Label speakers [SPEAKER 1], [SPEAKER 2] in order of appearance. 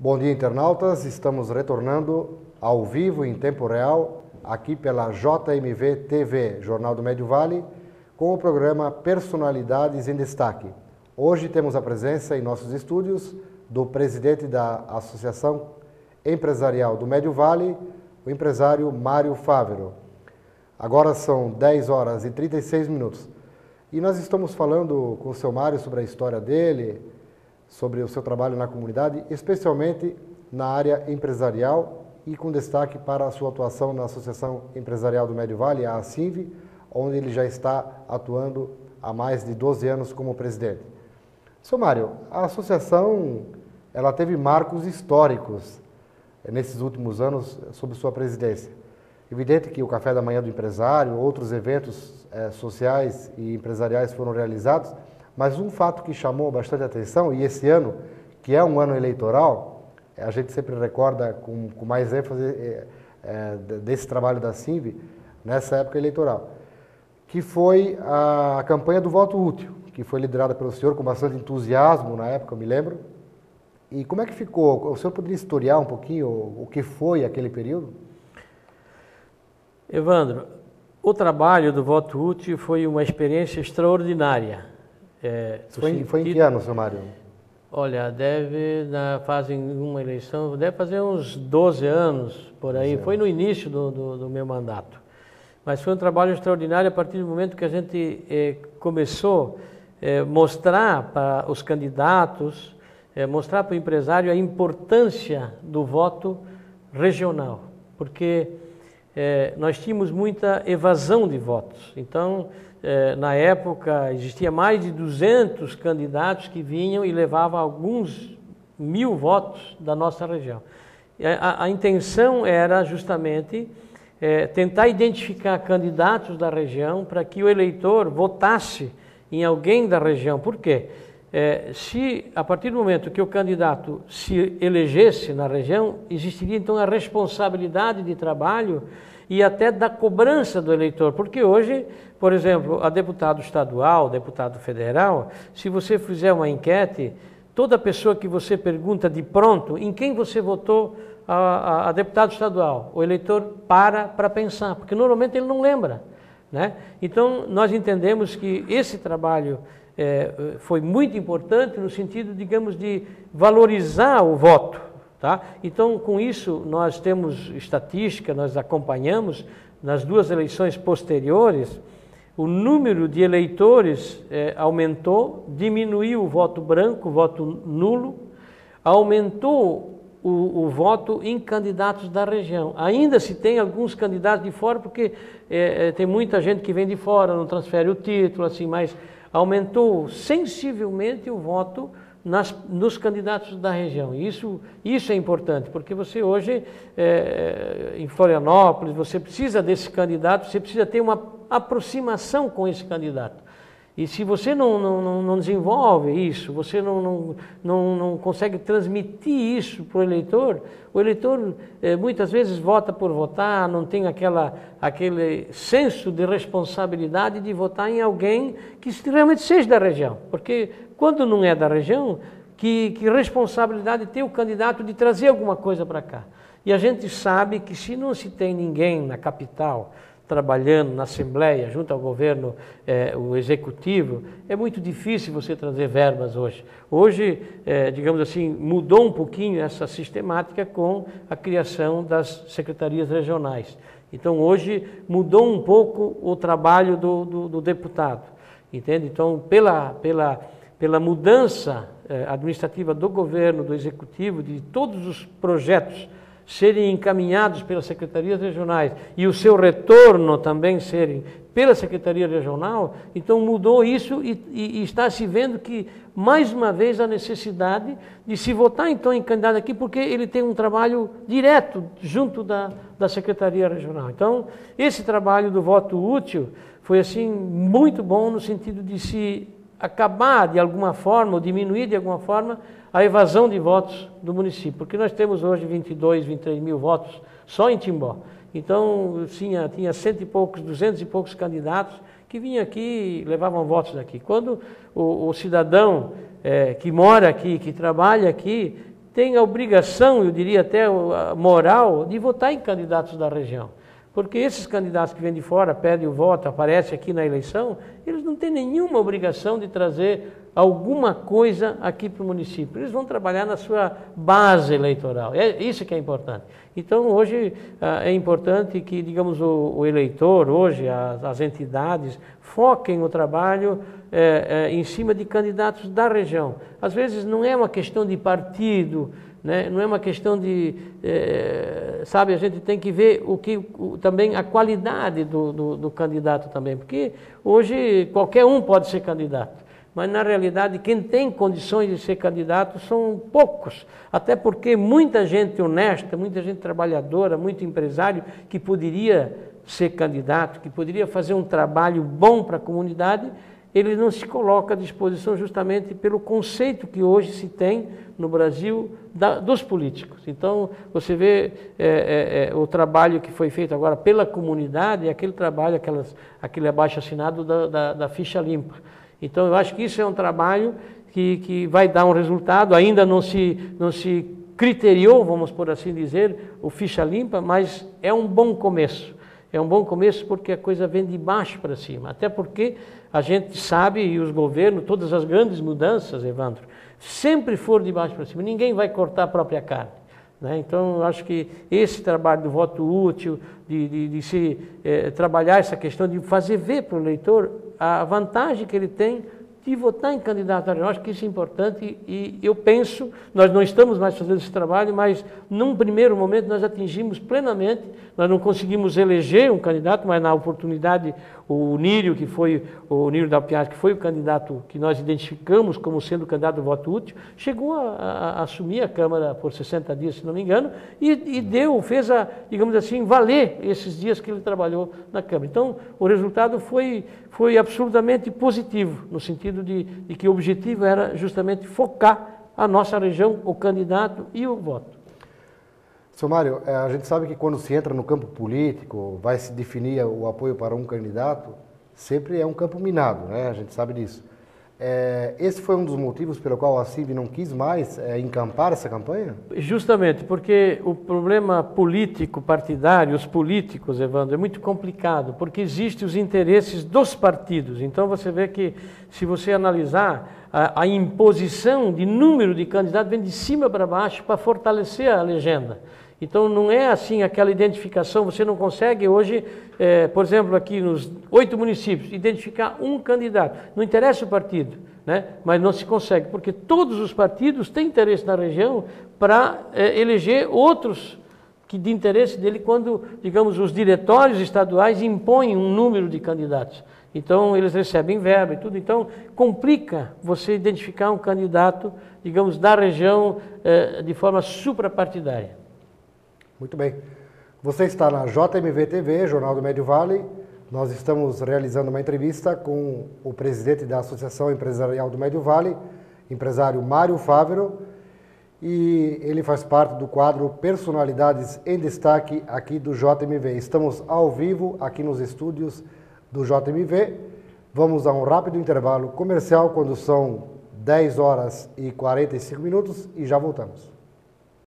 [SPEAKER 1] Bom dia, internautas. Estamos retornando ao vivo, em tempo real, aqui pela JMV TV, Jornal do Médio Vale, com o programa Personalidades em Destaque. Hoje temos a presença em nossos estúdios do presidente da Associação Empresarial do Médio Vale, o empresário Mário Fávero. Agora são 10 horas e 36 minutos. E nós estamos falando com o seu Mário sobre a história dele, sobre o seu trabalho na comunidade, especialmente na área empresarial e com destaque para a sua atuação na Associação Empresarial do Médio Vale, a ASINV, onde ele já está atuando há mais de 12 anos como presidente. Seu Mário, a associação ela teve marcos históricos nesses últimos anos sob sua presidência. Evidente que o Café da Manhã do Empresário, outros eventos sociais e empresariais foram realizados, mas um fato que chamou bastante atenção, e esse ano, que é um ano eleitoral, a gente sempre recorda com mais ênfase desse trabalho da SINV, nessa época eleitoral, que foi a campanha do voto útil, que foi liderada pelo senhor com bastante entusiasmo na época, eu me lembro. E como é que ficou? O senhor poderia historiar um pouquinho o que foi aquele período?
[SPEAKER 2] Evandro, o trabalho do voto útil foi uma experiência extraordinária.
[SPEAKER 1] Foi em que ano, seu Mário?
[SPEAKER 2] Olha, fazem uma eleição, deve fazer uns 12 anos, por aí. Foi no início do meu mandato. Mas foi um trabalho extraordinário a partir do momento que a gente começou a mostrar para os candidatos, mostrar para o empresário a importância do voto regional. Porque nós tínhamos muita evasão de votos. Então, na época, existia mais de 200 candidatos que vinham e levavam alguns 1000 votos da nossa região. A intenção era justamente tentar identificar candidatos da região para que o eleitor votasse em alguém da região. Por quê? Se a partir do momento que o candidato se elegesse na região, existiria então a responsabilidade de trabalho e até da cobrança do eleitor, porque hoje, por exemplo, a deputado estadual, deputado federal, se você fizer uma enquete, toda pessoa que você pergunta de pronto, em quem você votou a deputado estadual, o eleitor para pensar, porque normalmente ele não lembra, né? Então, nós entendemos que esse trabalho foi muito importante no sentido, digamos, de valorizar o voto. Tá? Então, com isso, nós temos estatística, nós acompanhamos, nas duas eleições posteriores, o número de eleitores aumentou, diminuiu o voto branco, o voto nulo, aumentou o voto em candidatos da região. Ainda se tem alguns candidatos de fora, porque tem muita gente que vem de fora, não transfere o título, assim, mas aumentou sensivelmente o voto nos candidatos da região. Isso é importante, porque você hoje, em Florianópolis, você precisa desse candidato, você precisa ter uma aproximação com esse candidato. E se você não desenvolve isso, você não consegue transmitir isso para o eleitor muitas vezes vota por votar, não tem aquele senso de responsabilidade de votar em alguém que realmente seja da região. Porque quando não é da região, que responsabilidade tem o candidato de trazer alguma coisa para cá? E a gente sabe que se não se tem ninguém na capital trabalhando na Assembleia, junto ao governo, o Executivo, é muito difícil você trazer verbas hoje. Hoje, digamos assim, mudou um pouquinho essa sistemática com a criação das secretarias regionais. Então, hoje, mudou um pouco o trabalho do deputado, entende? Então, pela mudança administrativa do governo, do Executivo, de todos os projetos serem encaminhados pelas secretarias regionais e o seu retorno também serem pela Secretaria Regional, então mudou isso e está se vendo que, mais uma vez, a necessidade de se votar então em candidato aqui, porque ele tem um trabalho direto junto da Secretaria Regional. Então, esse trabalho do voto útil foi assim muito bom no sentido de se acabar de alguma forma, ou diminuir de alguma forma, a evasão de votos do município, porque nós temos hoje 22, 23 mil votos só em Timbó. Então, tinha 100 e poucos, 200 e poucos candidatos que vinham aqui e levavam votos daqui. Quando o cidadão que mora aqui, que trabalha aqui, tem a obrigação, eu diria até a moral, de votar em candidatos da região. Porque esses candidatos que vêm de fora, pedem o voto, aparecem aqui na eleição, eles não têm nenhuma obrigação de trazer alguma coisa aqui para o município. Eles vão trabalhar na sua base eleitoral. É isso que é importante. Então, hoje, é importante que, digamos, o eleitor, hoje, as entidades, foquem o trabalho em cima de candidatos da região. Às vezes, não é uma questão de partido, né? Não é uma questão de, sabe, a gente tem que ver também a qualidade do candidato também, porque hoje qualquer um pode ser candidato, mas na realidade quem tem condições de ser candidato são poucos, até porque muita gente honesta, muita gente trabalhadora, muito empresário que poderia ser candidato, que poderia fazer um trabalho bom para a comunidade, ele não se coloca à disposição justamente pelo conceito que hoje se tem no Brasil dos políticos. Então, você vê o trabalho que foi feito agora pela comunidade, aquele trabalho, aquele abaixo-assinado da ficha limpa. Então, eu acho que isso é um trabalho que vai dar um resultado, ainda não se criteriou, vamos por assim dizer, o ficha limpa, mas é um bom começo. É um bom começo porque a coisa vem de baixo para cima, até porque a gente sabe, e os governos, todas as grandes mudanças, Evandro, sempre foram de baixo para cima, ninguém vai cortar a própria carne, né? Então, eu acho que esse trabalho do voto útil, de se trabalhar essa questão, de fazer ver para o eleitor a vantagem que ele tem de votar em candidato. Eu acho que isso é importante e eu penso, nós não estamos mais fazendo esse trabalho, mas num primeiro momento nós atingimos plenamente, nós não conseguimos eleger um candidato, mas na oportunidade o Nírio, o Nírio Dalpiaz, que foi o candidato que nós identificamos como sendo o candidato do voto útil, chegou a assumir a Câmara por 60 dias, se não me engano, e fez digamos assim, valer esses dias que ele trabalhou na Câmara. Então, o resultado foi absolutamente positivo, no sentido de que o objetivo era justamente focar a nossa região, o candidato e o voto.
[SPEAKER 1] Seu Mário, a gente sabe que quando se entra no campo político, vai se definir o apoio para um candidato, sempre é um campo minado, né? A gente sabe disso. Esse foi um dos motivos pelo qual a CIB não quis mais encampar essa campanha?
[SPEAKER 2] Justamente, porque o problema político, partidário, os políticos, Evandro, é muito complicado, porque existem os interesses dos partidos. Então você vê que, se você analisar, a imposição de número de candidatos vem de cima para baixo para fortalecer a legenda. Então não é assim aquela identificação, você não consegue hoje, por exemplo, aqui nos 8 municípios, identificar um candidato. Não interessa o partido, né? Mas não se consegue, porque todos os partidos têm interesse na região para eleger outros de interesse dele quando, digamos, os diretórios estaduais impõem um número de candidatos. Então eles recebem verba e tudo, então complica você identificar um candidato, digamos, da região de forma suprapartidária.
[SPEAKER 1] Muito bem. Você está na JMV TV, Jornal do Médio Vale. Nós estamos realizando uma entrevista com o presidente da Associação Empresarial do Médio Vale, empresário Mário Fávero, e ele faz parte do quadro Personalidades em Destaque aqui do JMV. Estamos ao vivo aqui nos estúdios do JMV. Vamos a um rápido intervalo comercial quando são 10 horas e 45 minutos e já voltamos.